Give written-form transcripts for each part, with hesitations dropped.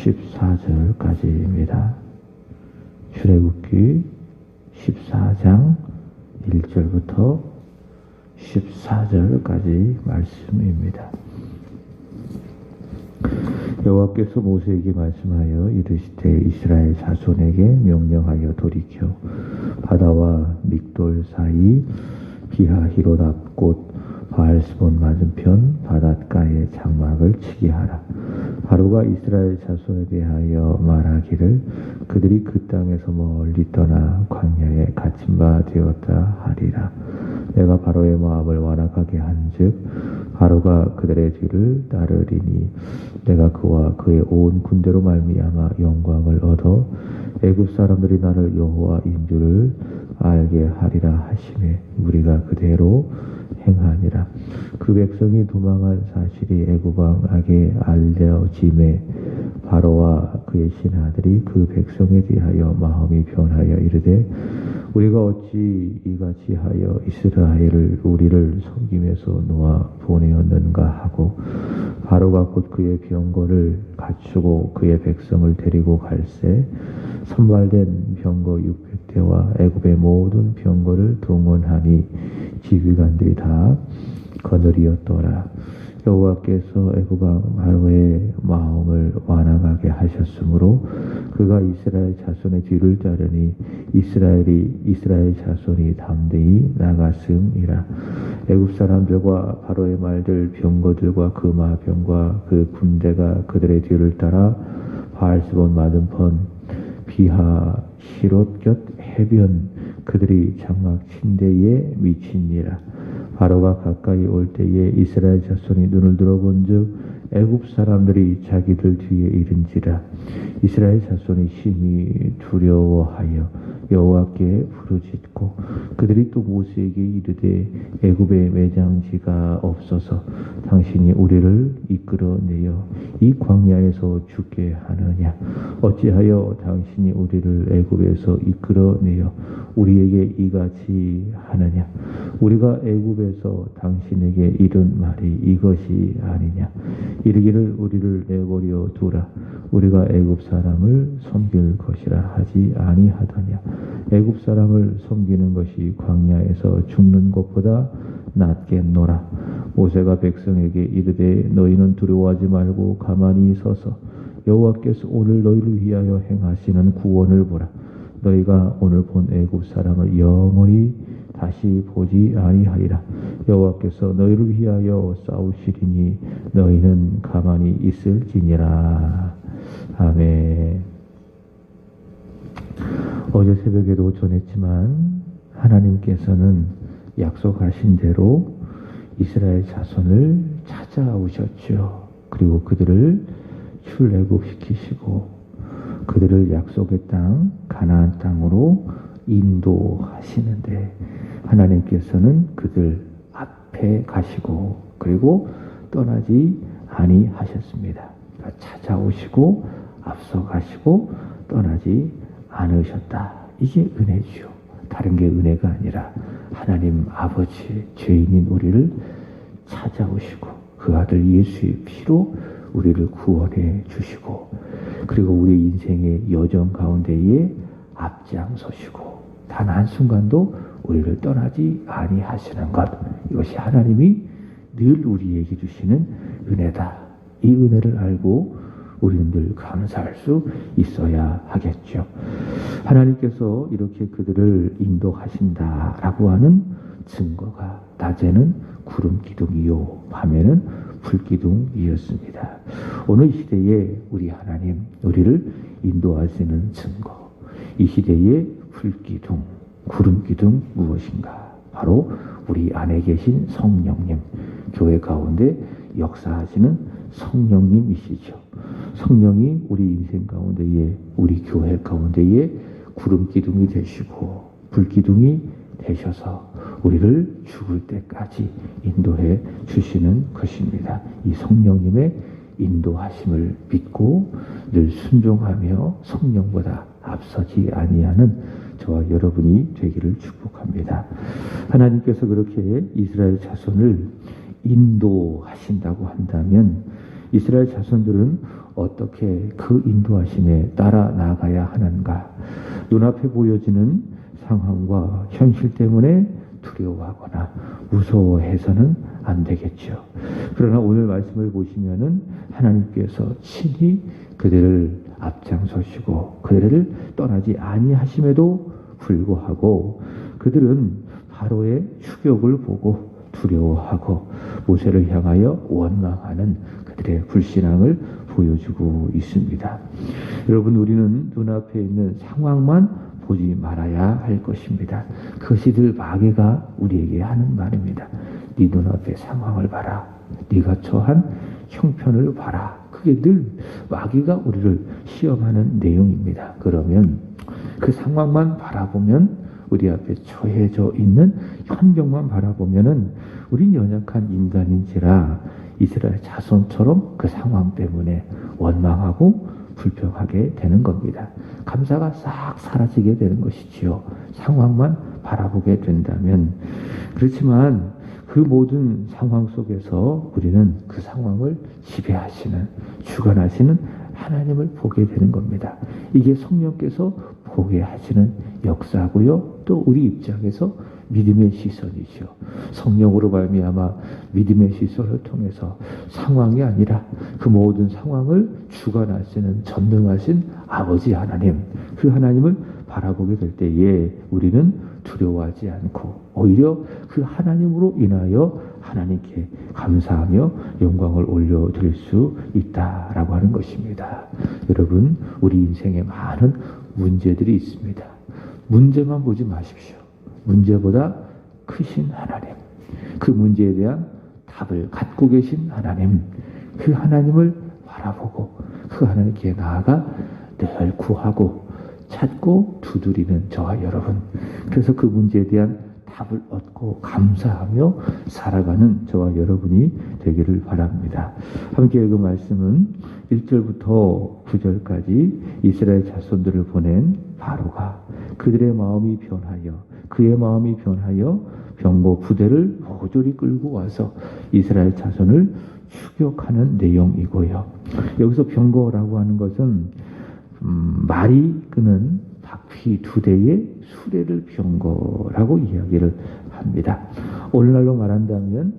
14절까지입니다. 출애굽기 14장 1절부터 14절까지 말씀입니다. 여호와께서 모세에게 말씀하여 이르시되 이스라엘 자손에게 명령하여 돌이켜 바다와 믹돌 사이 비하히롯 앞곳 바알스본 맞은편 바닷가에 장막을 치게 하라. 바로가 이스라엘 자손에 대하여 말하기를 그들이 그 땅에서 멀리 떠나 광야에 갇힌 바 되었다 하리라. 내가 바로의 마음을 완악하게 한즉 바로가 그들의 뒤를 따르리니 내가 그와 그의 온 군대로 말미암아 영광을 얻어 애굽 사람들이 나를 여호와인 줄을 알게 하리라 하시매 우리가 그대로 행하니라. 그 백성이 도망한 사실이 애굽 왕에게 알려짐에 바로와 그의 신하들이 그 백성에 대하여 마음이 변하여 이르되 우리가 어찌 이같이 하여 이스라엘을 우리를 섬김에서 놓아 보내었는가 하고 바로가 곧 그의 병거를 갖추고 그의 백성을 데리고 갈새 선발된 병거 600대와 애굽의 모든 병거를 동원하니 지휘관들이 다 거느리었더라. 여호와께서 애굽 왕 바로의 마음을 완악하게 하셨으므로 그가 이스라엘 자손의 뒤를 따르니 이스라엘 자손이 담대히 나갔음이라. 애굽 사람들과 바로의 말들 병거들과 그 마병과 그 군대가 그들의 뒤를 따라 바알스본 맞은편 비하히롯 곁 해변 그들이 장막 친 데에 미치니라. 바로가 가까이 올 때에 이스라엘 자손이 눈을 들어본즉 애굽 사람들이 자기들 뒤에 이른지라. 이스라엘 자손이 심히 두려워하여 여호와께 부르짖고 그들이 또 모세에게 이르되 애굽에 매장지가 없어서 당신이 우리를 이끌어내어 이 광야에서 죽게 하느냐. 어찌하여 당신이 우리를 애굽에서 이끌어내어 우리에게 이같이 하느냐. 우리가 애굽에서 당신에게 이른 말이 이것이 아니냐. 이르기를 우리를 내버려 두라. 우리가 애굽 사람을 섬길 것이라 하지 아니하더냐. 애굽 사람을 섬기는 것이 광야에서 죽는 것보다 낫겠노라. 모세가 백성에게 이르되 너희는 두려워하지 말고 가만히 서서 여호와께서 오늘 너희를 위하여 행하시는 구원을 보라. 너희가 오늘 본 애굽 사람을 영원히 다시 보지 아니하리라. 여호와께서 너희를 위하여 싸우시리니 너희는 가만히 있을지니라. 아멘. 어제 새벽에도 전했지만 하나님께서는 약속하신 대로 이스라엘 자손을 찾아오셨죠. 그리고 그들을 출애굽시키시고 그들을 약속의 땅 가나안 땅으로 인도하시는데 하나님께서는 그들 앞에 가시고 그리고 떠나지 아니하셨습니다. 그러니까 찾아오시고 앞서 가시고 떠나지 않으셨다. 이게 은혜죠. 다른 게 은혜가 아니라 하나님 아버지 죄인인 우리를 찾아오시고 그 아들 예수의 피로 우리를 구원해 주시고 그리고 우리 인생의 여정 가운데에 앞장서시고 단 한순간도 우리를 떠나지 아니하시는 것, 이것이 하나님이 늘 우리에게 주시는 은혜다. 이 은혜를 알고 우리는 늘 감사할 수 있어야 하겠죠. 하나님께서 이렇게 그들을 인도하신다라고 하는 증거가 낮에는 구름 기둥이요 밤에는 불 기둥이었습니다. 오늘 시대에 우리 하나님 우리를 인도하시는 증거, 이 시대의 불 기둥, 구름 기둥 무엇인가? 바로 우리 안에 계신 성령님, 교회 가운데 역사하시는 성령님이시죠. 성령이 우리 인생 가운데에, 우리 교회 가운데에 구름 기둥이 되시고 불 기둥이 되셔서 우리를 죽을 때까지 인도해 주시는 것입니다. 이 성령님의 인도하심을 믿고 늘 순종하며 성령보다 앞서지 아니하는 저와 여러분이 되기를 축복합니다. 하나님께서 그렇게 이스라엘 자손을 인도하신다고 한다면 이스라엘 자손들은 어떻게 그 인도하심에 따라 나가야 하는가? 눈앞에 보여지는 상황과 현실 때문에 두려워하거나 무서워해서는 안 되겠죠. 그러나 오늘 말씀을 보시면은 하나님께서 친히 그들을 앞장서시고 그들을 떠나지 아니하심에도 불구하고 그들은 바로의 추격을 보고 두려워하고 모세를 향하여 원망하는 그들의 불신앙을 보여주고 있습니다. 여러분, 우리는 눈앞에 있는 상황만 보지 말아야 할 것입니다. 그것이 늘 마귀가 우리에게 하는 말입니다. 네 눈앞의 상황을 봐라. 네가 처한 형편을 봐라. 그게 늘 마귀가 우리를 시험하는 내용입니다. 그러면 그 상황만 바라보면, 우리 앞에 처해져 있는 환경만 바라보면은 우린 연약한 인간인지라 이스라엘 자손처럼 그 상황 때문에 원망하고 불평하게 되는 겁니다. 감사가 싹 사라지게 되는 것이지요. 상황만 바라보게 된다면. 그렇지만 그 모든 상황 속에서 우리는 그 상황을 지배하시는, 주관하시는 하나님을 보게 되는 겁니다. 이게 성령께서 보게 하시는 역사고요. 또 우리 입장에서 믿음의 시선이죠. 성령으로 말미암아 믿음의 시선을 통해서 상황이 아니라 그 모든 상황을 주관하시는 전능하신 아버지 하나님, 그 하나님을 바라보게 될 때에 우리는 두려워하지 않고 오히려 그 하나님으로 인하여 하나님께 감사하며 영광을 올려드릴 수 있다라고 하는 것입니다. 여러분, 우리 인생에 많은 문제들이 있습니다. 문제만 보지 마십시오. 문제보다 크신 하나님, 그 문제에 대한 답을 갖고 계신 하나님, 그 하나님을 바라보고 그 하나님께 나아가 늘 구하고 찾고 두드리는 저와 여러분, 그래서 그 문제에 대한 답을 얻고 감사하며 살아가는 저와 여러분이 되기를 바랍니다. 함께 읽은 말씀은 1절부터 9절까지 이스라엘 자손들을 보낸 바로가 그들의 마음이 변하여, 그의 마음이 변하여 병거 부대를 모조리 끌고 와서 이스라엘 자손을 추격하는 내용이고요. 여기서 병거라고 하는 것은 말이 끄는 바퀴 2대의 수레를 병거라고 이야기를 합니다. 오늘날로 말한다면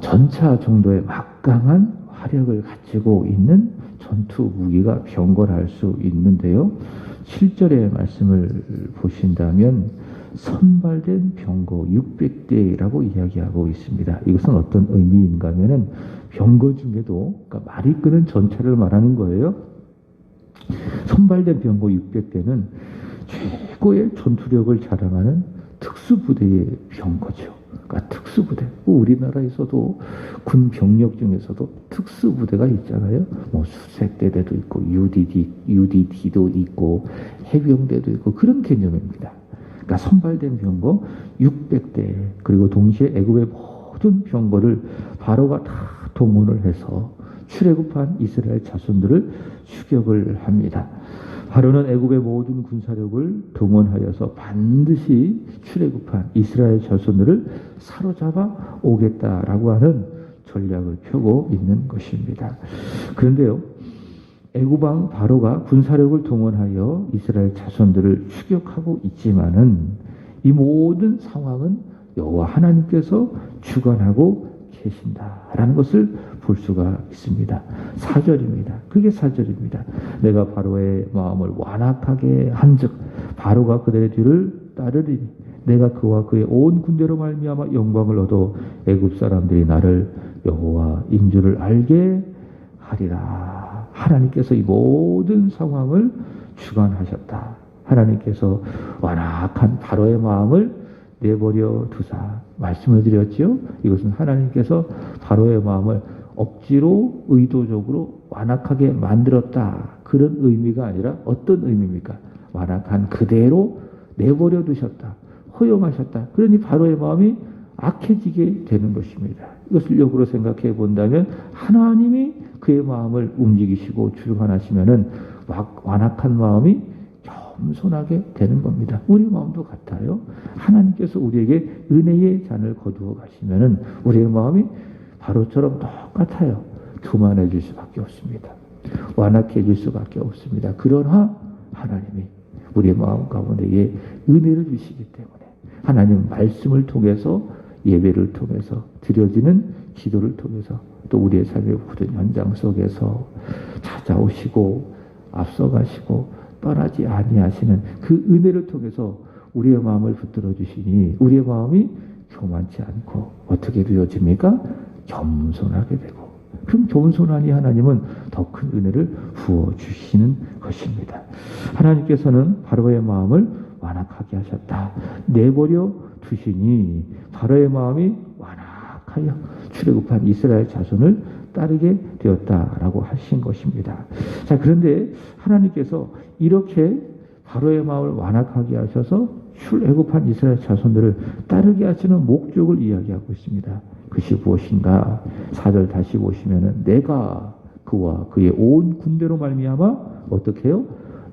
전차 정도의 막강한 화력을 가지고 있는 전투 무기가 병거라 할 수 있는데요. 7절의 말씀을 보신다면 선발된 병거 600대라고 이야기하고 있습니다. 이것은 어떤 의미인가 하면은 병거 중에도, 그러니까 말이 끄는 전차를 말하는 거예요. 선발된 병거 600대는 최고의 전투력을 자랑하는 특수부대의 병거죠. 그러니까 특수부대. 우리나라에서도 군 병력 중에서도 특수부대가 있잖아요. 뭐 수색대대도 있고 UDD도 있고 해병대도 있고 그런 개념입니다. 그러니까 선발된 병거 600대, 그리고 동시에 애굽의 모든 병거를 바로가 다 동원을 해서 출애굽한 이스라엘 자손들을 추격을 합니다. 바로는 애굽의 모든 군사력을 동원하여서 반드시 출애굽한 이스라엘 자손들을 사로잡아 오겠다라고 하는 전략을 펴고 있는 것입니다. 그런데요, 애굽 왕 바로가 군사력을 동원하여 이스라엘 자손들을 추격하고 있지만은 이 모든 상황은 여호와 하나님께서 주관하고 계신다라는 것을 볼 수가 있습니다. 4절입니다. 그게 4절입니다. 내가 바로의 마음을 완악하게 한즉 바로가 그들의 뒤를 따르리니 내가 그와 그의 온 군대로 말미암아 영광을 얻어 애굽 사람들이 나를 여호와인 줄을 알게 하리라. 하나님께서 이 모든 상황을 주관하셨다. 하나님께서 완악한 바로의 마음을 내버려 두사 말씀을 드렸지요. 이것은 하나님께서 바로의 마음을 억지로 의도적으로 완악하게 만들었다, 그런 의미가 아니라 어떤 의미입니까? 완악한 그대로 내버려 두셨다, 허용하셨다. 그러니 바로의 마음이 악해지게 되는 것입니다. 이것을 역으로 생각해 본다면 하나님이 그의 마음을 움직이시고 주관하시면은 완악한 마음이 겸손하게 되는 겁니다. 우리 마음도 같아요. 하나님께서 우리에게 은혜의 잔을 거두어 가시면은 우리의 마음이 바로처럼 똑같아요. 교만해질 수밖에 없습니다. 완악해질 수밖에 없습니다. 그러나 하나님이 우리의 마음 가운데에 은혜를 주시기 때문에 하나님 말씀을 통해서 예배를 통해서 드려지는 기도를 통해서 또 우리의 삶의 모든 현장 속에서 찾아오시고 앞서가시고 떠나지 아니하시는 그 은혜를 통해서 우리의 마음을 붙들어 주시니 우리의 마음이 교만치 않고 어떻게 되어집니까? 겸손하게 되고, 그럼 겸손하니 하나님은 더 큰 은혜를 부어주시는 것입니다. 하나님께서는 바로의 마음을 완악하게 하셨다. 내버려 두시니 바로의 마음이 완악하여 출애굽한 이스라엘 자손을 따르게 되었다라고 하신 것입니다. 자, 그런데 하나님께서 이렇게 바로의 마음을 완악하게 하셔서 출애굽한 이스라엘 자손들을 따르게 하시는 목적을 이야기하고 있습니다. 그것이 무엇인가? 4절 다시 보시면은 내가 그와 그의 온 군대로 말미암아 어떻게 해요?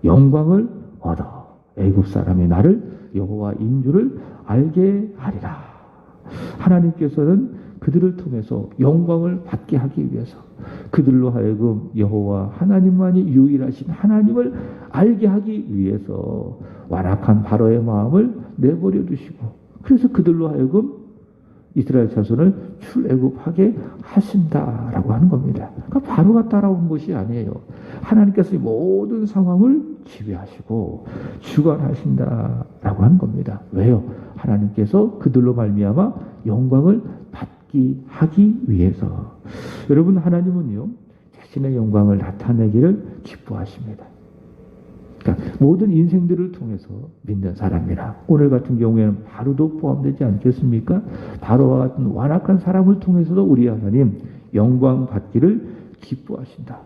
영광을 얻어 애굽 사람이 나를 여호와인 줄을 알게 하리라. 하나님께서는 그들을 통해서 영광을 받게 하기 위해서 그들로 하여금 여호와 하나님만이 유일하신 하나님을 알게 하기 위해서 완악한 바로의 마음을 내버려 두시고, 그래서 그들로 하여금 이스라엘 자손을 출애굽하게 하신다라고 하는 겁니다. 그러니까 바로가 따라온 것이 아니에요. 하나님께서 이 모든 상황을 지배하시고 주관하신다라고 하는 겁니다. 왜요? 하나님께서 그들로 말미암아 영광을 받기 하기 위해서. 여러분, 하나님은요 자신의 영광을 나타내기를 기뻐하십니다. 그러니까 모든 인생들을 통해서 믿는 사람이라, 오늘 같은 경우에는 바로도 포함되지 않겠습니까? 바로와 같은 완악한 사람을 통해서도 우리 하나님 영광 받기를 기뻐하신다.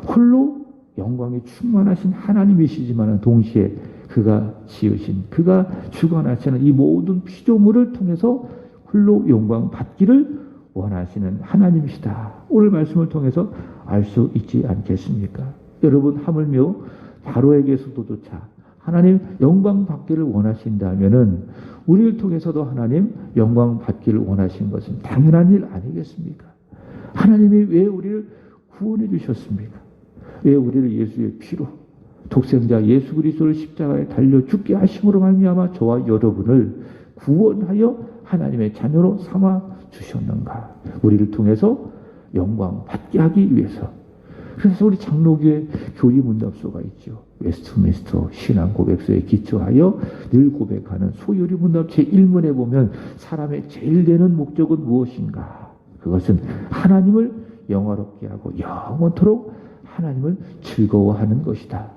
홀로 영광이 충만하신 하나님이시지만 동시에 그가 지으신, 그가 주관하시는 이 모든 피조물을 통해서 홀로 영광 받기를 원하시는 하나님이시다. 오늘 말씀을 통해서 알 수 있지 않겠습니까? 여러분, 하물며 바로에게서도조차 하나님 영광 받기를 원하신다면은 우리를 통해서도 하나님 영광 받기를 원하신 것은 당연한 일 아니겠습니까? 하나님이 왜 우리를 구원해 주셨습니까? 왜 우리를 예수의 피로 독생자 예수 그리스도를 십자가에 달려 죽게 하심으로 말미암아 저와 여러분을 구원하여 하나님의 자녀로 삼아 주셨는가? 우리를 통해서 영광 받게 하기 위해서. 그래서 우리 장로교회 교리 문답서가 있죠. 웨스트민스터 신앙 고백서에 기초하여 늘 고백하는 소요리 문답 제1문에 보면 사람의 제일 되는 목적은 무엇인가? 그것은 하나님을 영화롭게 하고 영원토록 하나님을 즐거워하는 것이다.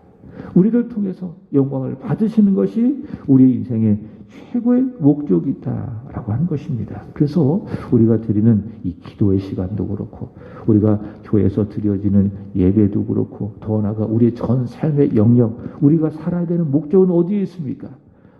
우리를 통해서 영광을 받으시는 것이 우리 인생의 최고의 목적이다라고 하는 것입니다. 그래서 우리가 드리는 이 기도의 시간도 그렇고, 우리가 교회에서 드려지는 예배도 그렇고, 더 나아가 우리의 전 삶의 영역, 우리가 살아야 되는 목적은 어디에 있습니까?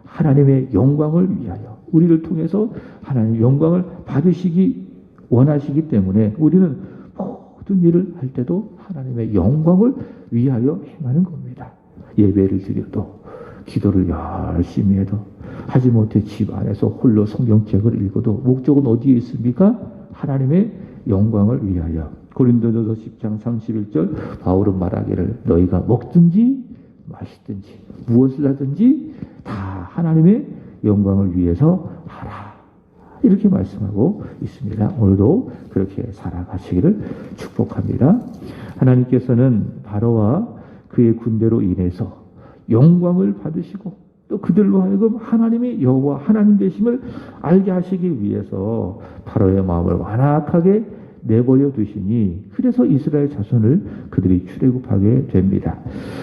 하나님의 영광을 위하여, 우리를 통해서 하나님의 영광을 받으시기 원하시기 때문에 우리는 모든 일을 할 때도 하나님의 영광을 위하여 행하는 겁니다. 예배를 드려도, 기도를 열심히 해도, 하지 못해 집 안에서 홀로 성경책을 읽어도 목적은 어디에 있습니까? 하나님의 영광을 위하여. 고린도전서 10장 31절 바울은 말하기를 너희가 먹든지 마시든지 무엇을 하든지 다 하나님의 영광을 위해서 하라. 이렇게 말씀하고 있습니다. 오늘도 그렇게 살아가시기를 축복합니다. 하나님께서는 바로와 그의 군대로 인해서 영광을 받으시고 또 그들로 하여금 하나님의 여호와 하나님 되심을 알게 하시기 위해서 바로의 마음을 완악하게 내버려 두시니, 그래서 이스라엘 자손을 그들이 출애굽하게 됩니다.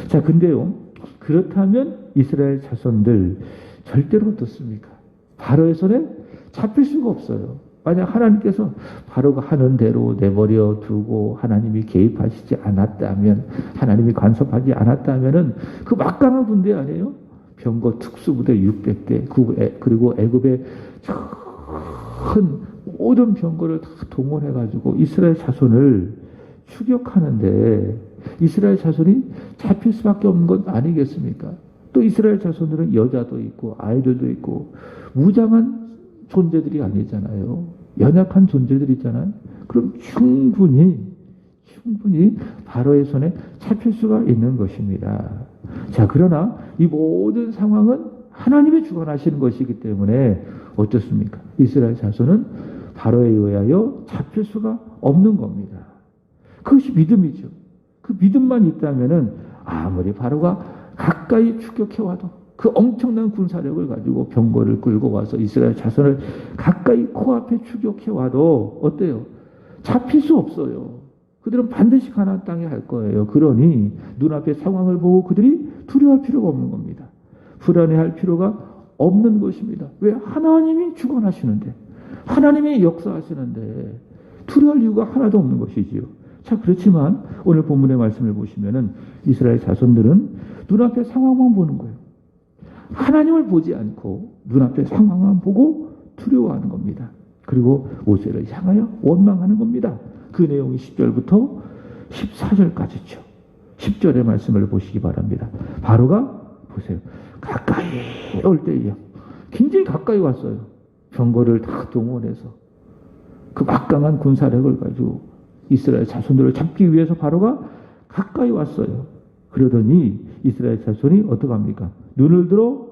자, 근데요, 그렇다면 이스라엘 자손들 절대로 어떻습니까? 바로의 손에 잡힐 수가 없어요. 만약 하나님께서 바로가 하는 대로 내버려 두고 하나님이 개입하시지 않았다면, 하나님이 간섭하지 않았다면은 그 막강한 군대 아니에요? 병거 특수부대 600대, 그리고 애굽의 큰 모든 병거를 다 동원해가지고 이스라엘 자손을 추격하는데 이스라엘 자손이 잡힐 수밖에 없는 건 아니겠습니까? 또 이스라엘 자손들은 여자도 있고 아이들도 있고 무장한 존재들이 아니잖아요. 연약한 존재들이 있잖아요. 그럼 충분히 충분히 바로의 손에 잡힐 수가 있는 것입니다. 자, 그러나 이 모든 상황은 하나님이 주관하시는 것이기 때문에 어떻습니까? 이스라엘 자손은 바로에 의하여 잡힐 수가 없는 겁니다. 그것이 믿음이죠. 그 믿음만 있다면은 아무리 바로가 가까이 추격해와도 그 엄청난 군사력을 가지고 병거를 끌고 와서 이스라엘 자손을 가까이 코앞에 추격해와도 어때요? 잡힐 수 없어요. 그들은 반드시 가나안 땅에 갈 거예요. 그러니 눈앞의 상황을 보고 그들이 두려워할 필요가 없는 겁니다. 불안해할 필요가 없는 것입니다. 왜? 하나님이 주관하시는데, 하나님이 역사하시는데 두려워할 이유가 하나도 없는 것이지요. 자, 그렇지만 오늘 본문의 말씀을 보시면은 이스라엘 자손들은 눈앞의 상황만 보는 거예요. 하나님을 보지 않고 눈앞의 상황만 보고 두려워하는 겁니다. 그리고 모세를 향하여 원망하는 겁니다. 그 내용이 10절부터 14절까지죠. 10절의 말씀을 보시기 바랍니다. 바로가 보세요. 가까이 올 때에요. 굉장히 가까이 왔어요. 병거를 다 동원해서 그 막강한 군사력을 가지고 이스라엘 자손들을 잡기 위해서 바로가 가까이 왔어요. 그러더니 이스라엘 자손이 어떡합니까? 눈을 들어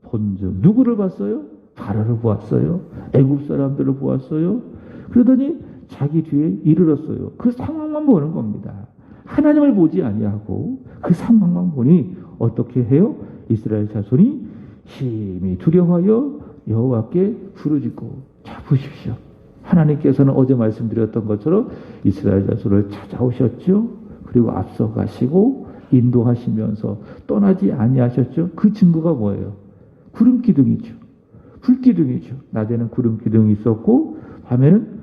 본즉 누구를 봤어요? 바로를 보았어요. 애굽 사람들을 보았어요. 그러더니 자기 뒤에 이르렀어요. 그 상황만 보는 겁니다. 하나님을 보지 아니하고 그 상황만 보니 어떻게 해요? 이스라엘 자손이 심히 두려워하여 여호와께 부르짖고. 자, 보십시오. 하나님께서는 어제 말씀드렸던 것처럼 이스라엘 자손을 찾아오셨죠. 그리고 앞서가시고 인도하시면서 떠나지 아니하셨죠. 그 증거가 뭐예요? 구름 기둥이죠. 불기둥이죠. 낮에는 구름 기둥이 있었고 밤에는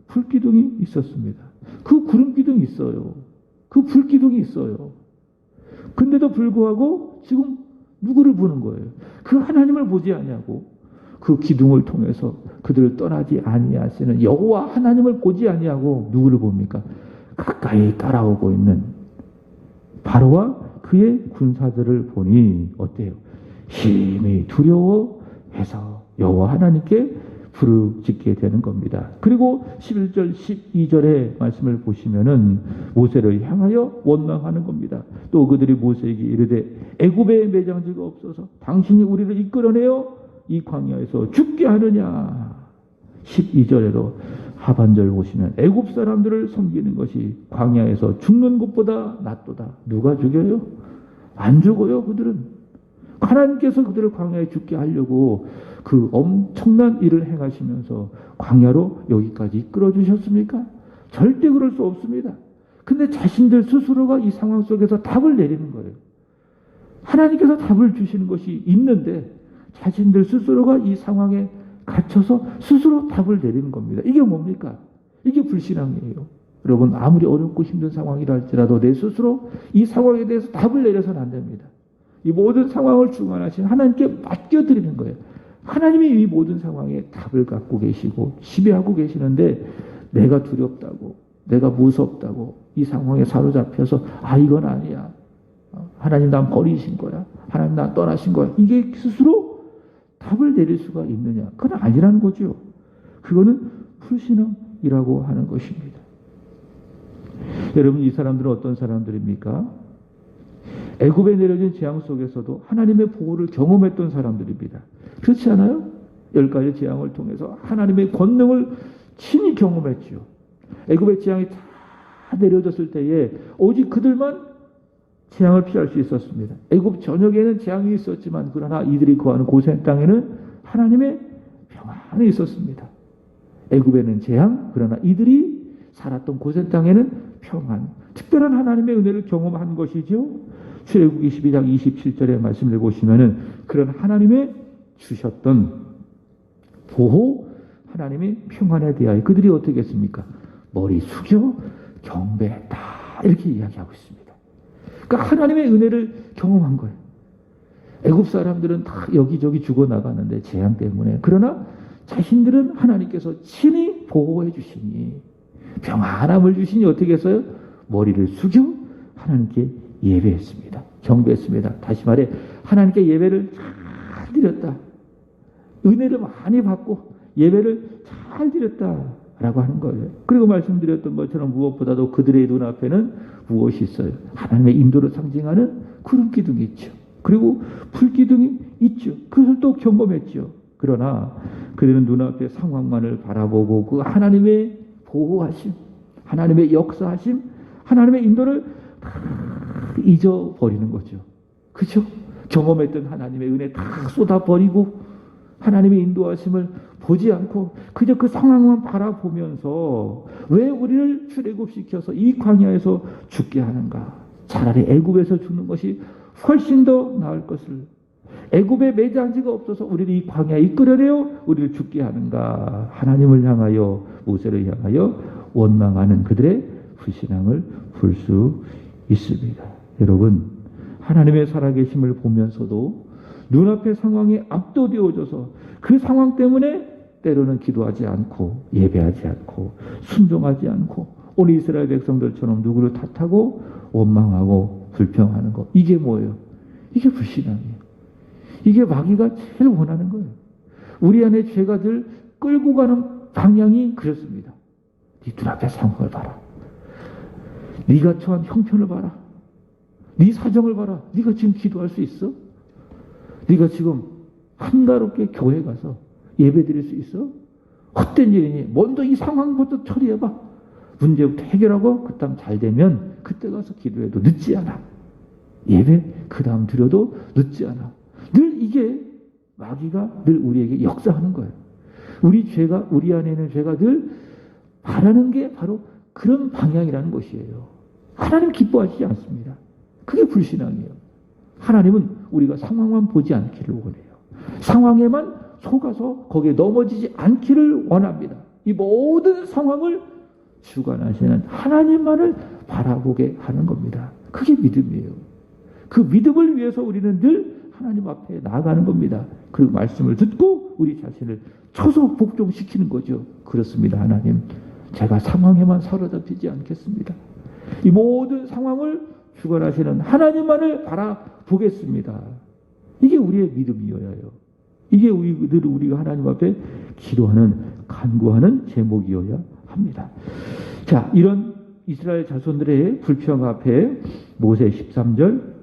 불기둥이 있었습니다. 그 구름 기둥이 있어요. 그 불기둥이 있어요. 근데도 불구하고 지금 누구를 보는 거예요? 그 하나님을 보지 아니하고 그 기둥을 통해서 그들을 떠나지 아니하시는 여호와 하나님을 보지 아니하고 누구를 봅니까? 가까이 따라오고 있는 바로와 그의 군사들을 보니 어때요? 심히 두려워해서 여호와 하나님께 부르짖게 되는 겁니다. 그리고 11절 12절의 말씀을 보시면은 모세를 향하여 원망하는 겁니다. 또 그들이 모세에게 이르되 애굽에 매장지가 없어서 당신이 우리를 이끌어내어 이 광야에서 죽게 하느냐. 12절에도 하반절 보시면 애굽 사람들을 섬기는 것이 광야에서 죽는 것보다 낫도다. 누가 죽여요? 안 죽어요. 그들은 하나님께서 그들을 광야에 죽게 하려고 그 엄청난 일을 행하시면서 광야로 여기까지 이끌어 주셨습니까? 절대 그럴 수 없습니다. 근데 자신들 스스로가 이 상황 속에서 답을 내리는 거예요. 하나님께서 답을 주시는 것이 있는데 자신들 스스로가 이 상황에 갇혀서 스스로 답을 내리는 겁니다. 이게 뭡니까? 이게 불신앙이에요. 여러분, 아무리 어렵고 힘든 상황이라 할지라도 내 스스로 이 상황에 대해서 답을 내려서는 안 됩니다. 이 모든 상황을 주관하신 하나님께 맡겨드리는 거예요. 하나님이 이 모든 상황에 답을 갖고 계시고 지배하고 계시는데 내가 두렵다고, 내가 무섭다고 이 상황에 사로잡혀서 이건 아니야. 하나님 난 버리신 거야. 하나님 난 떠나신 거야. 이게 스스로 답을 내릴 수가 있느냐? 그건 아니라는 거죠. 그거는 불신앙이라고 하는 것입니다. 여러분, 이 사람들은 어떤 사람들입니까? 애굽에 내려진 재앙 속에서도 하나님의 보호를 경험했던 사람들입니다. 그렇지 않아요? 10가지 재앙을 통해서 하나님의 권능을 친히 경험했죠. 애굽의 재앙이 다 내려졌을 때에 오직 그들만 재앙을 피할 수 있었습니다. 애굽 전역에는 재앙이 있었지만 그러나 이들이 거하는 고센 땅에는 하나님의 평안이 있었습니다. 애굽에는 재앙, 그러나 이들이 살았던 고센 땅에는 평안, 특별한 하나님의 은혜를 경험한 것이죠. 출애굽기 12장 27절의 말씀을 보시면은 그런 하나님의 주셨던 보호, 하나님의 평안에 대하여 그들이 어떻게 했습니까? 머리 숙여 경배했다. 이렇게 이야기하고 있습니다. 그러니까 하나님의 은혜를 경험한 거예요. 애굽 사람들은 다 여기저기 죽어나가는데 재앙 때문에. 그러나 자신들은 하나님께서 친히 보호해 주시니 평안함을 주시니 어떻게 했어요? 머리를 숙여 하나님께 예배했습니다. 경배했습니다. 다시 말해 하나님께 예배를 잘 드렸다. 은혜를 많이 받고 예배를 잘 드렸다. 라고 하는 거예요. 그리고 말씀드렸던 것처럼 무엇보다도 그들의 눈앞에는 무엇이 있어요? 하나님의 인도를 상징하는 구름 기둥이 있죠. 그리고 불 기둥이 있죠. 그것을 또 경험했죠. 그러나 그들은 눈앞의 상황만을 바라보고 그 하나님의 보호하심, 하나님의 역사하심, 하나님의 인도를 다 잊어버리는 거죠. 그죠? 경험했던 하나님의 은혜 다 쏟아버리고 하나님의 인도하심을 보지 않고 그저 그 상황만 바라보면서 왜 우리를 출애굽시켜서 이 광야에서 죽게 하는가? 차라리 애굽에서 죽는 것이 훨씬 더 나을 것을, 애굽에 매장지가 없어서 우리를 이 광야에 이끌어내어 우리를 죽게 하는가? 하나님을 향하여, 모세를 향하여 원망하는 그들의 불신앙을 볼 수 있습니다. 여러분, 하나님의 살아계심을 보면서도 눈앞의 상황에 압도되어져서 그 상황 때문에 때로는 기도하지 않고 예배하지 않고 순종하지 않고 오늘 이스라엘 백성들처럼 누구를 탓하고 원망하고 불평하는 것, 이게 뭐예요? 이게 불신앙이에요. 이게 마귀가 제일 원하는 거예요. 우리 안에 죄가 늘 끌고 가는 방향이 그렇습니다. 네 눈앞의 상황을 봐라. 네가 처한 형편을 봐라. 네 사정을 봐라. 네가 지금 기도할 수 있어? 네가 지금 한가롭게 교회 가서 예배 드릴 수 있어? 헛된 일이니 먼저 이 상황부터 처리해봐. 문제부터 해결하고 그 다음 잘 되면 그때 가서 기도해도 늦지 않아. 예배 그 다음 드려도 늦지 않아. 늘 이게 마귀가 늘 우리에게 역사하는 거예요. 우리 안에 있는 죄가 늘 바라는 게 바로 그런 방향이라는 것이에요. 하나님 기뻐하시지 않습니다. 그게 불신앙이에요. 하나님은 우리가 상황만 보지 않기를 원해요. 상황에만 속아서 거기에 넘어지지 않기를 원합니다. 이 모든 상황을 주관하시는 하나님만을 바라보게 하는 겁니다. 그게 믿음이에요. 그 믿음을 위해서 우리는 늘 하나님 앞에 나아가는 겁니다. 그 말씀을 듣고 우리 자신을 쳐서 복종시키는 거죠. 그렇습니다. 하나님, 제가 상황에만 사로잡히지 않겠습니다. 이 모든 상황을 주관하시는 하나님만을 바라보겠습니다. 이게 우리의 믿음이어야 해요. 이게 우리가 하나님 앞에 기도하는, 간구하는 제목이어야 합니다. 자, 이런 이스라엘 자손들의 불평 앞에 모세 13절,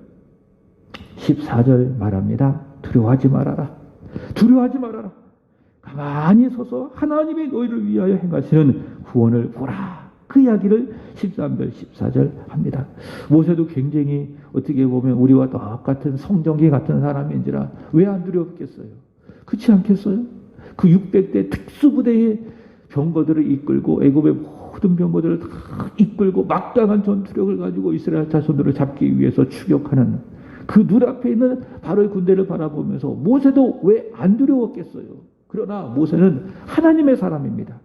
14절 말합니다. 두려워하지 말아라. 두려워하지 말아라. 가만히 서서 하나님이 너희를 위하여 행하시는 구원을 보라. 그 이야기를 13절, 14절 합니다. 모세도 굉장히 어떻게 보면 우리와 똑같은 성정기 같은 사람인지라 왜 안 두렵겠어요? 그렇지 않겠어요? 그 600대 특수부대의 병거들을 이끌고 애굽의 모든 병거들을 다 이끌고 막강한 전투력을 가지고 이스라엘 자손들을 잡기 위해서 추격하는 그 눈앞에 있는 바로의 군대를 바라보면서 모세도 왜 안 두려웠겠어요? 그러나 모세는 하나님의 사람입니다.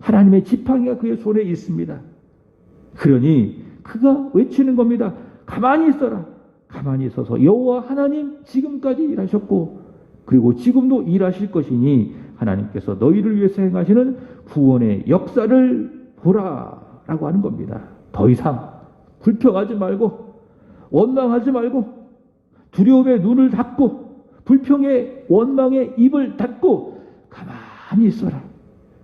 하나님의 지팡이가 그의 손에 있습니다. 그러니 그가 외치는 겁니다. 가만히 있어라. 가만히 서서 여호와 하나님 지금까지 일하셨고 그리고 지금도 일하실 것이니 하나님께서 너희를 위해서 행하시는 구원의 역사를 보라 라고 하는 겁니다. 더 이상 불평하지 말고 원망하지 말고 두려움에 눈을 닫고 불평의 원망의 입을 닫고 가만히 있어라.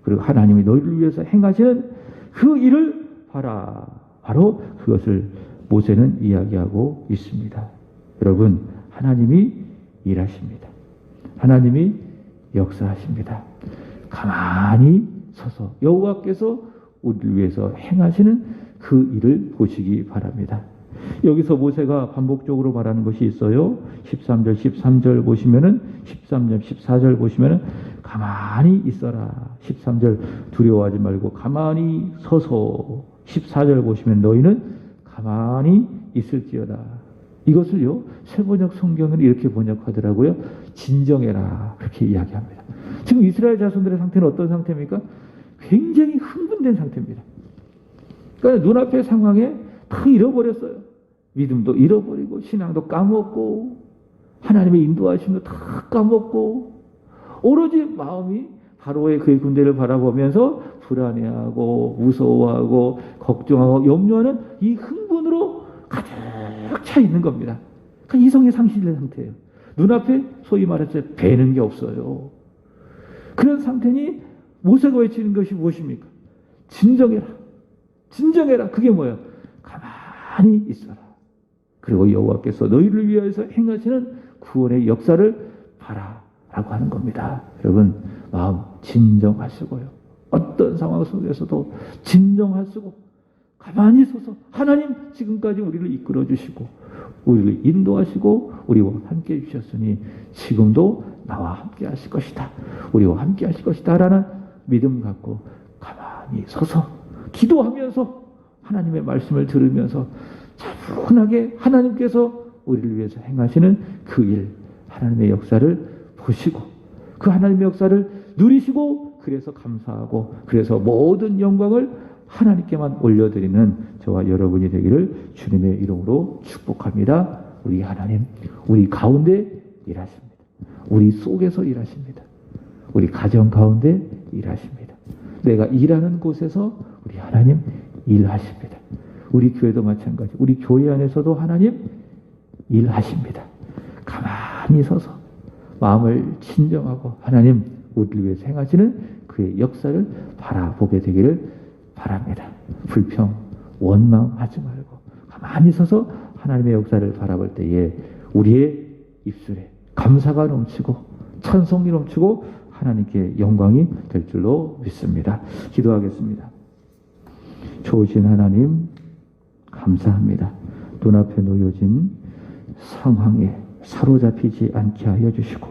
그리고 하나님이 너희를 위해서 행하시는 그 일을 봐라. 바로 그것을 모세는 이야기하고 있습니다. 여러분, 하나님이 일하십니다. 하나님이 역사하십니다. 가만히 서서 여호와께서 우리를 위해서 행하시는 그 일을 보시기 바랍니다. 여기서 모세가 반복적으로 말하는 것이 있어요. 13절, 13절 보시면은 13절, 14절 보시면은 가만히 있어라. 13절 두려워하지 말고 가만히 서서 14절 보시면 너희는 가만히 있을지어다. 이것을요, 새번역 성경은 이렇게 번역하더라고요. 진정해라. 그렇게 이야기합니다. 지금 이스라엘 자손들의 상태는 어떤 상태입니까? 굉장히 흥분된 상태입니다. 그러니까 눈앞의 상황에 다 잃어버렸어요. 믿음도 잃어버리고 신앙도 까먹고 하나님의 인도하심도 다 까먹고 오로지 마음이 바로의 그의 군대를 바라보면서 불안해하고 무서워하고 걱정하고 염려하는 이 흥분으로 가득 차 있는 겁니다. 그러니까 이성이 상실된 상태예요. 눈앞에 소위 말해서 배는 게 없어요. 그런 상태니 모세가 외치는 것이 무엇입니까? 진정해라. 진정해라. 그게 뭐야? 가만히 있어라. 그리고 여호와께서 너희를 위하여서 행하시는 구원의 역사를 봐라. 라고 하는 겁니다. 여러분, 마음 진정하시고요. 어떤 상황 속에서도 진정하시고 가만히 서서 하나님 지금까지 우리를 이끌어 주시고 우리를 인도하시고 우리와 함께 해주셨으니 지금도 나와 함께 하실 것이다. 우리와 함께 하실 것이다. 라는 믿음 갖고 가만히 서서 기도하면서 하나님의 말씀을 들으면서 차분하게 하나님께서 우리를 위해서 행하시는 그 일, 하나님의 역사를 보시고 그 하나님의 역사를 누리시고 그래서 감사하고 그래서 모든 영광을 하나님께만 올려드리는 저와 여러분이 되기를 주님의 이름으로 축복합니다. 우리 하나님, 우리 가운데 일하십니다. 우리 속에서 일하십니다. 우리 가정 가운데 일하십니다. 내가 일하는 곳에서 우리 하나님 일하십니다. 우리 교회도 마찬가지. 우리 교회 안에서도 하나님 일하십니다. 가만히 서서 마음을 진정하고 하나님 우리를 위해서 행하시는 그의 역사를 바라보게 되기를 바랍니다. 불평, 원망하지 말고 가만히 서서 하나님의 역사를 바라볼 때에 우리의 입술에 감사가 넘치고 찬송이 넘치고 하나님께 영광이 될 줄로 믿습니다. 기도하겠습니다. 좋으신 하나님 감사합니다. 눈앞에 놓여진 상황에 사로잡히지 않게 하여 주시고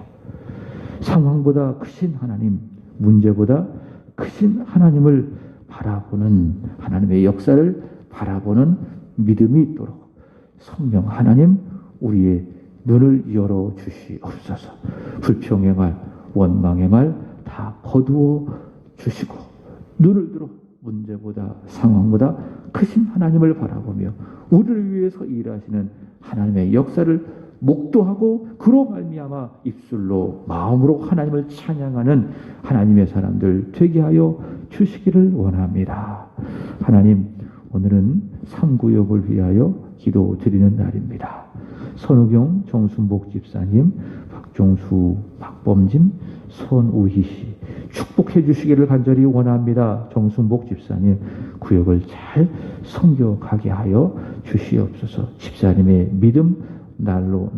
상황보다 크신 하나님, 문제보다 크신 하나님을 바라보는 하나님의 역사를 바라보는 믿음이 있도록 성령 하나님 우리의 눈을 열어 주시옵소서. 불평의 말, 원망의 말 다 거두어 주시고 눈을 들어 문제보다 상황보다 크신 하나님을 바라보며 우리를 위해서 일하시는 하나님의 역사를 목도하고 그로 말미암아 입술로 마음으로 하나님을 찬양하는 하나님의 사람들 되게 하여 주시기를 원합니다. 하나님, 오늘은 3구역을 위하여 기도드리는 날입니다. 선우경 정순복 집사님, 박종수, 박범진, 손우희 씨 축복해 주시기를 간절히 원합니다. 정순복 집사님 구역을 잘 섬겨가게 하여 주시옵소서. 집사님의 믿음 날로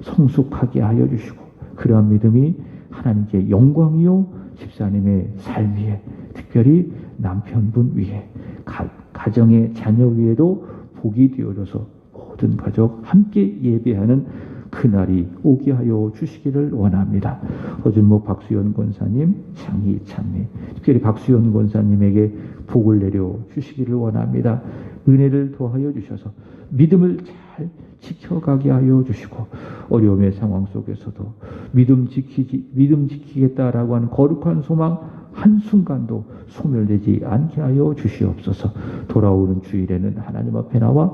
성숙하게 하여 주시고 그러한 믿음이 하나님께 영광이요 집사님의 삶 위에 특별히 남편분 위에 가정의 자녀 위에도 복이 되어져서 모든 가족 함께 예배하는 그날이 오게 하여 주시기를 원합니다. 허준목 박수연 권사님, 창희 찬미 특별히 박수연 권사님에게 복을 내려 주시기를 원합니다. 은혜를 더하여 주셔서 믿음을 잘 지켜가게 하여 주시고 어려움의 상황 속에서도 믿음 지키겠다라고 하는 거룩한 소망 한순간도 소멸되지 않게 하여 주시옵소서. 돌아오는 주일에는 하나님 앞에 나와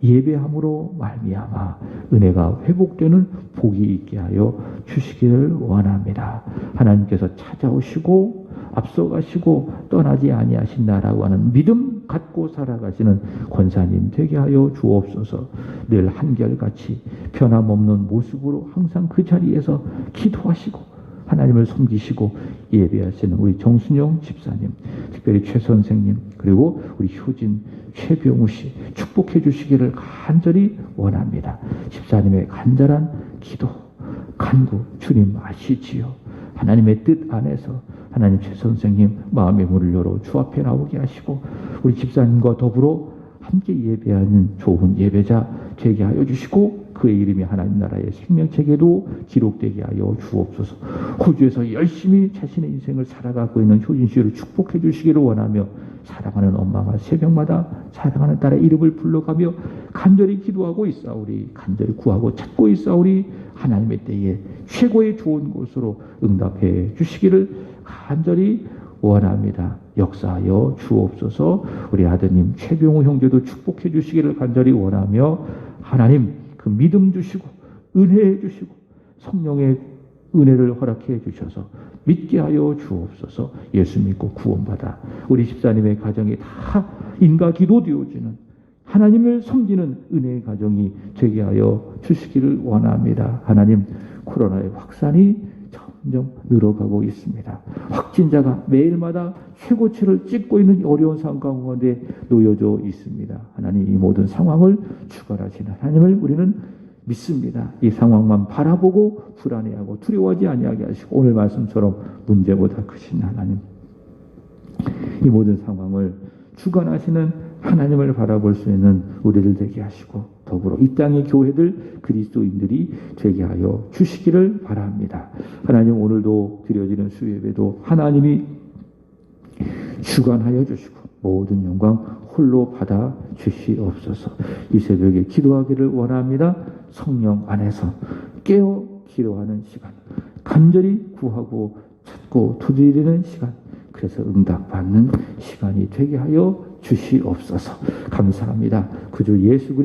예배함으로 말미암아 은혜가 회복되는 복이 있게 하여 주시기를 원합니다. 하나님께서 찾아오시고 앞서가시고 떠나지 아니하신다라고 하는 믿음 갖고 살아가시는 권사님 되게 하여 주옵소서. 늘 한결같이 변함없는 모습으로 항상 그 자리에서 기도하시고 하나님을 섬기시고 예배하시는 우리 정순영 집사님, 특별히 최 선생님, 그리고 우리 효진, 최병우 씨 축복해 주시기를 간절히 원합니다. 집사님의 간절한 기도, 간구 주님 아시지요. 하나님의 뜻 안에서 하나님 최 선생님 마음의 문을 열어 주 앞에 나오게 하시고 우리 집사님과 더불어 함께 예배하는 좋은 예배자 되게 하여 주시고 그의 이름이 하나님 나라의 생명책에도 기록되게 하여 주옵소서. 호주에서 열심히 자신의 인생을 살아가고 있는 효진 씨를 축복해 주시기를 원하며 사랑하는 엄마가 새벽마다 사랑하는 딸의 이름을 불러가며 간절히 기도하고 있사오리, 간절히 구하고 찾고 있사오리. 하나님의 때에 최고의 좋은 곳으로 응답해 주시기를 간절히 원합니다. 역사하여 주옵소서. 우리 아드님 최병우 형제도 축복해 주시기를 간절히 원하며 하나님 그 믿음 주시고 은혜해 주시고 성령의 은혜를 허락해 주셔서 믿게 하여 주옵소서. 예수 믿고 구원받아 우리 집사님의 가정이 다 인과 기도 되어지는 하나님을 섬기는 은혜의 가정이 되게 하여 주시기를 원합니다. 하나님 코로나의 확산이 점점 늘어가고 있습니다. 확진자가 매일마다 최고치를 찍고 있는 어려운 상황 가운데 놓여져 있습니다. 하나님, 이 모든 상황을 주관하시는 하나님을 우리는 믿습니다. 이 상황만 바라보고 불안해하고 두려워하지 아니하게 하시고, 오늘 말씀처럼 문제보다 크신 하나님, 이 모든 상황을 주관하시는 하나님을 바라볼 수 있는 우리들 되게 하시고, 더불어 이 땅의 교회들, 그리스도인들이 되게 하여 주시기를 바랍니다. 하나님, 오늘도 드려지는 수예배도 하나님이 주관하여 주시고 모든 영광 홀로 받아 주시옵소서. 이 새벽에 기도하기를 원합니다. 성령 안에서 깨어 기도하는 시간, 간절히 구하고 찾고 두드리는 시간, 그래서 응답받는 시간이 되게 하여 주시옵소서. 감사합니다. 구주 예수 그리스도